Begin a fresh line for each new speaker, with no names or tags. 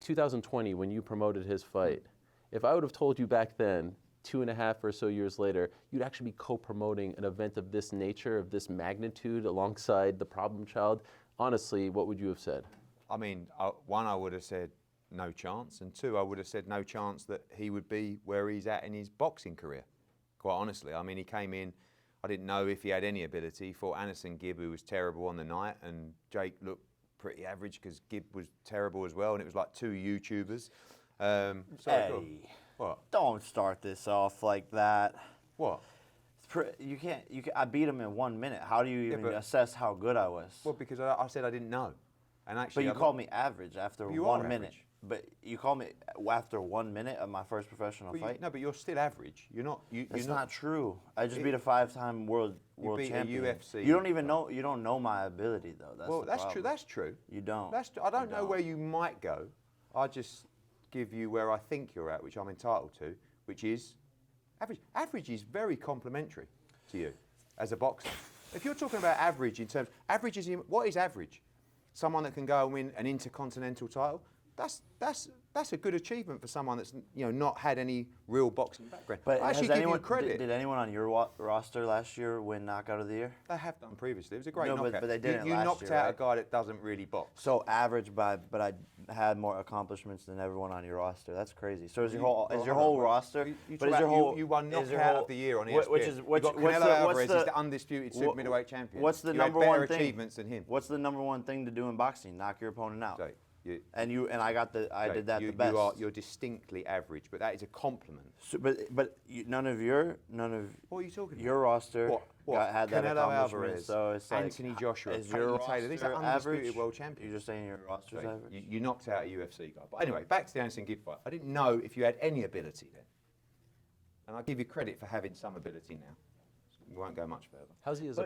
2020, when you promoted his fight, if I would have told you back then, 2.5 or so years later, you'd actually be co-promoting an event of this nature, of this magnitude, alongside the problem child, honestly, what would you have said?
I mean, one, I would have said no chance, and two, I would have said no chance that he would be where he's at in his boxing career, quite honestly. I mean, he came in, I didn't know if he had any ability. Fought Anderson Gibb, who was terrible on the night, and Jake looked pretty average because Gibb was terrible as well, and it was like two YouTubers.
Hey,
what?
Don't start this off like that.
What?
You can't. I beat him in 1 minute. How do you even assess how good I was?
Well, because I said I didn't know, and actually.
But you called me average after
you
1
are
minute.
average.
But you called me after 1 minute of my first professional fight.
No, but you're still average. You're not.
That's not true. I just beat a 5-time world
beat
champion.
a UFC.
You don't even know. You don't know my ability though. That's
true. That's true.
You don't.
I don't know where you might go. I just give you where I think you're at, which I'm entitled to, which is average. Average is very complimentary to you as a boxer. If you're talking about average in terms, average is what is average? Someone that can go and win an intercontinental title. That's a good achievement for someone that's not had any real boxing background.
But
I actually give you credit.
Did anyone on your roster last year win knockout of the year?
They have done previously. It was a great
No,
knockout.
but they didn't
You
last
knocked
year,
out
right?
a guy that doesn't really box.
So average, but I had more accomplishments than everyone on your roster. That's crazy. So is your whole roster?
You won knockout of the year on ESPN. What's Canelo Alvarez is the undisputed super middleweight champion.
What's the
you
number
had
one
better
thing?
achievements than him.
What's the number one thing to do in boxing? Knock your opponent out.
So,
I did that the best.
You're distinctly average, but that is a compliment.
So, but none of
What are you talking about?
your roster
What?
had that
Canelo
accomplishment.
Alvarez,
So it's like
Anthony Joshua,
is your
Peyton Taylor. These are
roster
undisputed
average?
world champions.
You're just saying your roster's
So
average.
you knocked out a UFC guy. But anyway, back to the Anderson Gibb fight. I didn't know if you had any ability then, and I give you credit for having some ability now. We won't go much further.
How's he as a